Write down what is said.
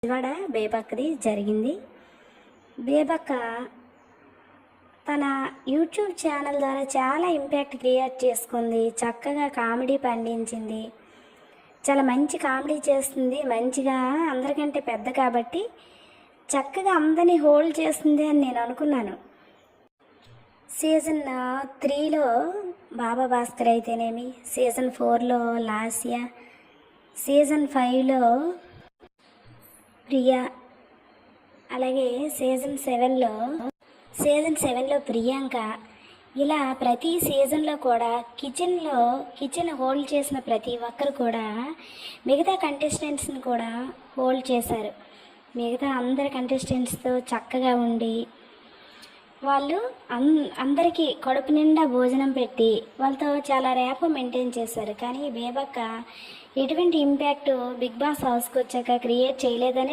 విజయవాడ బేబక్కది జరిగింది. బేబక్క తన YouTube channel ద్వారా చాలా ఇంపాక్ట్ క్రియేట్ చేసుకుంది. చక్కగా కామెడీ పండించింది. చాలా మంచి కామెడీ చేస్తుంది. మంచిగా అందరికంటే పెద్ద కాబట్టి చక్కగా అందరినీ హోల్డ్ చేస్తుంది అని నేను అనుకున్నాను. సీజన్ 3లో బాబా భాస్కర్ అయితేనేమి, సీజన్ 4లో లాస్య, సీజన్ 5లో ప్రియా, అలాగే సీజన్ 7లో ప్రియాంక, ఇలా ప్రతి సీజన్లో కూడా కిచెన్ హోల్డ్ చేసిన ప్రతి ఒక్కరు కూడా మిగతా కంటెస్టెంట్స్ని కూడా హోల్డ్ చేశారు. మిగతా అందరి కంటెస్టెంట్స్తో చక్కగా ఉండి వాళ్ళు అందరికీ కడుపు నిండా భోజనం పెట్టి వాళ్ళతో చాలా ర్యాప్ మెయింటైన్ చేశారు. కానీ బేబక్క ఎటువంటి ఇంపాక్ట్ బిగ్ బాస్ హౌస్కి వచ్చాక క్రియేట్ చేయలేదనే